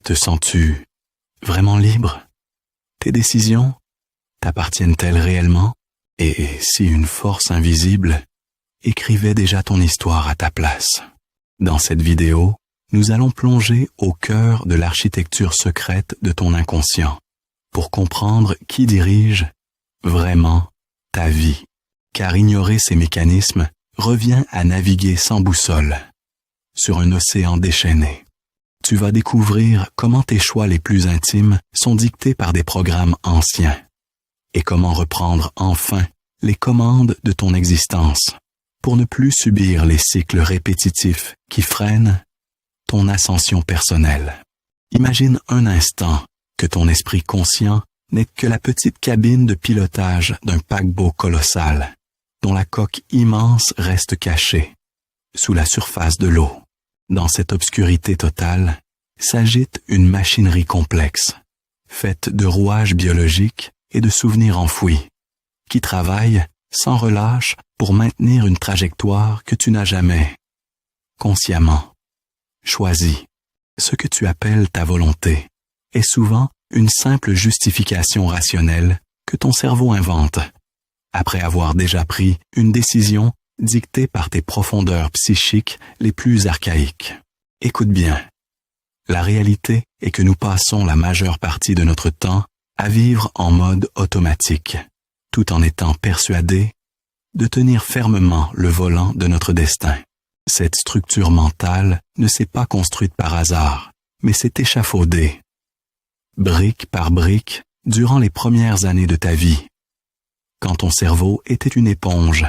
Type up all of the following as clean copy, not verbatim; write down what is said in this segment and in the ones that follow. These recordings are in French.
Te sens-tu vraiment libre? Tes décisions t'appartiennent-elles réellement? Et si une force invisible écrivait déjà ton histoire à ta place? Dans cette vidéo, nous allons plonger au cœur de l'architecture secrète de ton inconscient pour comprendre qui dirige vraiment ta vie. Car ignorer ces mécanismes revient à naviguer sans boussole sur un océan déchaîné. Tu vas découvrir comment tes choix les plus intimes sont dictés par des programmes anciens et comment reprendre enfin les commandes de ton existence pour ne plus subir les cycles répétitifs qui freinent ton ascension personnelle. Imagine un instant que ton esprit conscient n'est que la petite cabine de pilotage d'un paquebot colossal dont la coque immense reste cachée sous la surface de l'eau. Dans cette obscurité totale s'agite une machinerie complexe, faite de rouages biologiques et de souvenirs enfouis, qui travaillent sans relâche pour maintenir une trajectoire que tu n'as jamais, consciemment, choisie. Ce que tu appelles ta volonté est souvent une simple justification rationnelle que ton cerveau invente, après avoir déjà pris une décision dictée par tes profondeurs psychiques les plus archaïques. Écoute bien. La réalité est que nous passons la majeure partie de notre temps à vivre en mode automatique, tout en étant persuadés de tenir fermement le volant de notre destin. Cette structure mentale ne s'est pas construite par hasard, mais s'est échafaudée, brique par brique, durant les premières années de ta vie, quand ton cerveau était une éponge,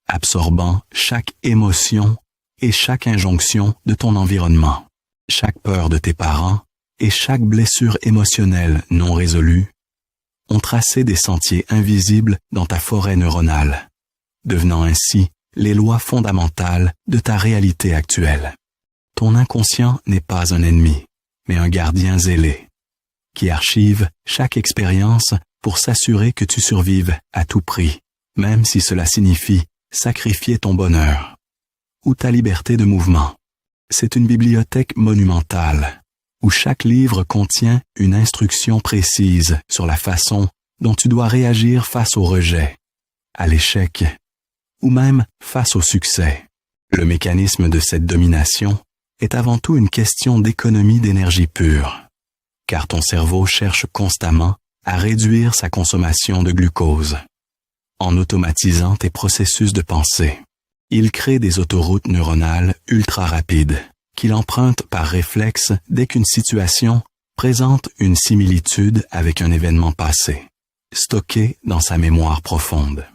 absorbant chaque émotion et chaque injonction de ton environnement, chaque peur de tes parents et chaque blessure émotionnelle non résolue ont tracé des sentiers invisibles dans ta forêt neuronale, devenant ainsi les lois fondamentales de ta réalité actuelle. Ton inconscient n'est pas un ennemi, mais un gardien zélé, qui archive chaque expérience pour s'assurer que tu survives à tout prix, même si cela signifie sacrifier ton bonheur ou ta liberté de mouvement. C'est une bibliothèque monumentale, où chaque livre contient une instruction précise sur la façon dont tu dois réagir face au rejet, à l'échec, ou même face au succès. Le mécanisme de cette domination est avant tout une question d'économie d'énergie pure, car ton cerveau cherche constamment à réduire sa consommation de glucose. En automatisant tes processus de pensée, il crée des autoroutes neuronales ultra rapides qu'il emprunte par réflexe dès qu'une situation présente une similitude avec un événement passé, stocké dans sa mémoire profonde.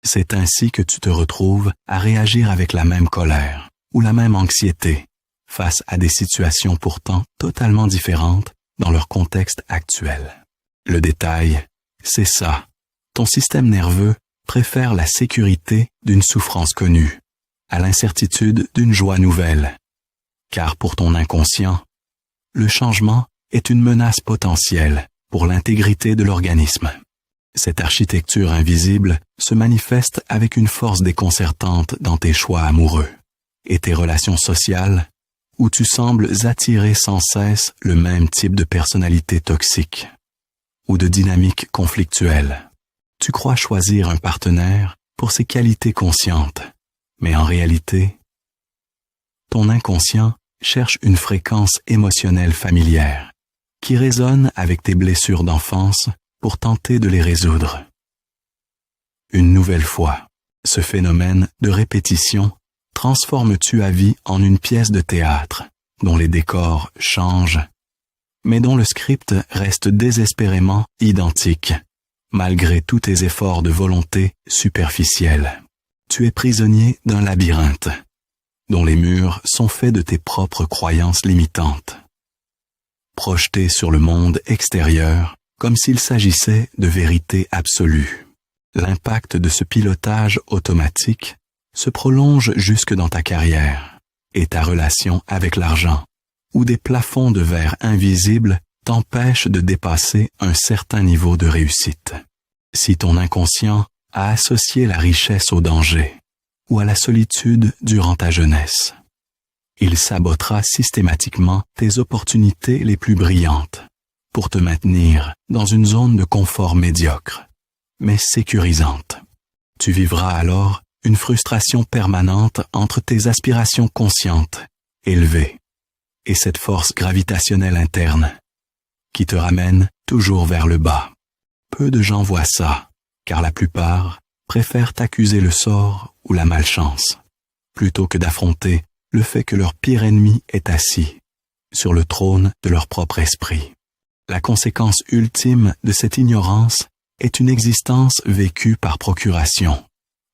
C'est ainsi que tu te retrouves à réagir avec la même colère ou la même anxiété face à des situations pourtant totalement différentes dans leur contexte actuel. Le détail, c'est ça. Ton système nerveux préfère la sécurité d'une souffrance connue à l'incertitude d'une joie nouvelle. Car pour ton inconscient, le changement est une menace potentielle pour l'intégrité de l'organisme. Cette architecture invisible se manifeste avec une force déconcertante dans tes choix amoureux et tes relations sociales, où tu sembles attirer sans cesse le même type de personnalité toxique ou de dynamique conflictuelle. Tu crois choisir un partenaire pour ses qualités conscientes, mais en réalité, ton inconscient cherche une fréquence émotionnelle familière qui résonne avec tes blessures d'enfance pour tenter de les résoudre. Une nouvelle fois, ce phénomène de répétition transforme-tu à vie en une pièce de théâtre dont les décors changent, mais dont le script reste désespérément identique, malgré tous tes efforts de volonté superficiels. Tu es prisonnier d'un labyrinthe, dont les murs sont faits de tes propres croyances limitantes, projetées sur le monde extérieur comme s'il s'agissait de vérité absolue. L'impact de ce pilotage automatique se prolonge jusque dans ta carrière et ta relation avec l'argent, où des plafonds de verre invisibles t'empêchent de dépasser un certain niveau de réussite. Si ton inconscient a associé la richesse au danger ou à la solitude durant ta jeunesse, Il sabotera systématiquement tes opportunités les plus brillantes pour te maintenir dans une zone de confort médiocre, mais sécurisante. Tu vivras alors une frustration permanente entre tes aspirations conscientes, élevées, et cette force gravitationnelle interne qui te ramène toujours vers le bas. Peu de gens voient ça, car la plupart préfèrent accuser le sort ou la malchance, plutôt que d'affronter le fait que leur pire ennemi est assis sur le trône de leur propre esprit. La conséquence ultime de cette ignorance est une existence vécue par procuration,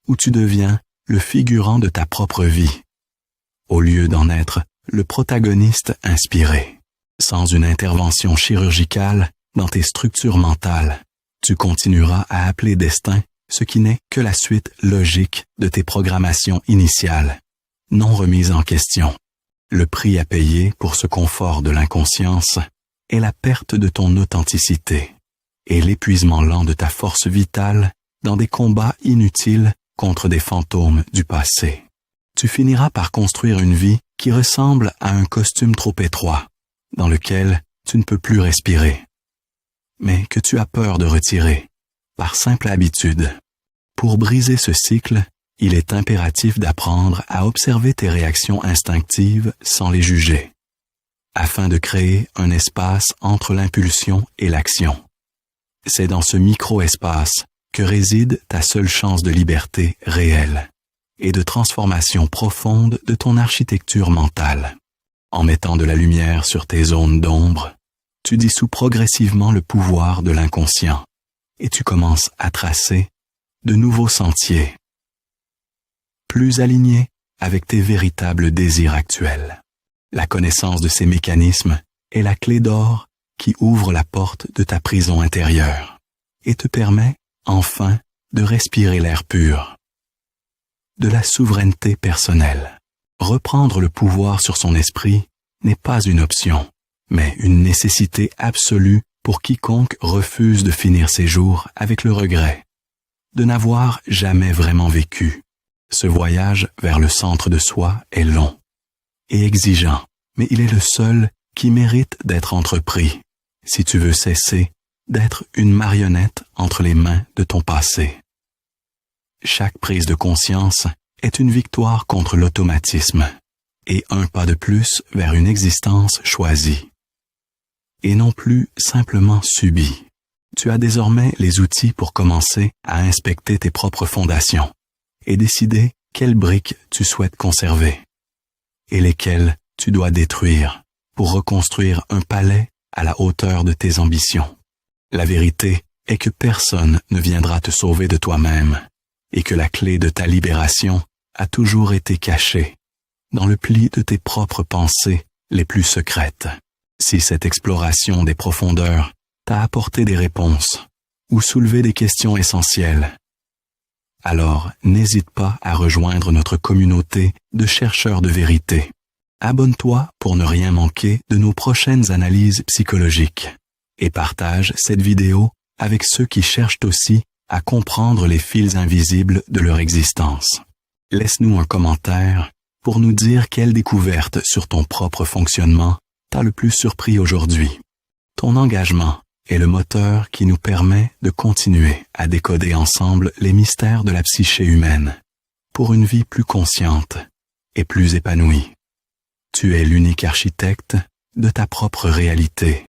où tu deviens le figurant de ta propre vie, au lieu d'en être le protagoniste inspiré. Sans une intervention chirurgicale dans tes structures mentales, tu continueras à appeler destin ce qui n'est que la suite logique de tes programmations initiales, non remises en question. Le prix à payer pour ce confort de l'inconscience est la perte de ton authenticité et l'épuisement lent de ta force vitale dans des combats inutiles contre des fantômes du passé. Tu finiras par construire une vie qui ressemble à un costume trop étroit, dans lequel tu ne peux plus respirer, mais que tu as peur de retirer, par simple habitude. Pour briser ce cycle, il est impératif d'apprendre à observer tes réactions instinctives sans les juger, afin de créer un espace entre l'impulsion et l'action. C'est dans ce micro-espace que réside ta seule chance de liberté réelle et de transformation profonde de ton architecture mentale. En mettant de la lumière sur tes zones d'ombre, tu dissous progressivement le pouvoir de l'inconscient et tu commences à tracer de nouveaux sentiers, plus alignés avec tes véritables désirs actuels. La connaissance de ces mécanismes est la clé d'or qui ouvre la porte de ta prison intérieure et te permet, enfin, de respirer l'air pur, de la souveraineté personnelle. Reprendre le pouvoir sur son esprit n'est pas une option, mais une nécessité absolue pour quiconque refuse de finir ses jours avec le regret de n'avoir jamais vraiment vécu. Ce voyage vers le centre de soi est long et exigeant, mais il est le seul qui mérite d'être entrepris si tu veux cesser d'être une marionnette entre les mains de ton passé. Chaque prise de conscience est une victoire contre l'automatisme et un pas de plus vers une existence choisie, et non plus simplement subie. Tu as désormais les outils pour commencer à inspecter tes propres fondations et décider quelles briques tu souhaites conserver et lesquelles tu dois détruire pour reconstruire un palais à la hauteur de tes ambitions. La vérité est que personne ne viendra te sauver de toi-même et que la clé de ta libération a toujours été cachée dans le pli de tes propres pensées les plus secrètes. Si cette exploration des profondeurs t'a apporté des réponses ou soulevé des questions essentielles, alors n'hésite pas à rejoindre notre communauté de chercheurs de vérité. Abonne-toi pour ne rien manquer de nos prochaines analyses psychologiques et partage cette vidéo avec ceux qui cherchent aussi à comprendre les fils invisibles de leur existence. Laisse-nous un commentaire pour nous dire quelle découverte sur ton propre fonctionnement t'a le plus surpris aujourd'hui. Ton engagement est le moteur qui nous permet de continuer à décoder ensemble les mystères de la psyché humaine pour une vie plus consciente et plus épanouie. Tu es l'unique architecte de ta propre réalité.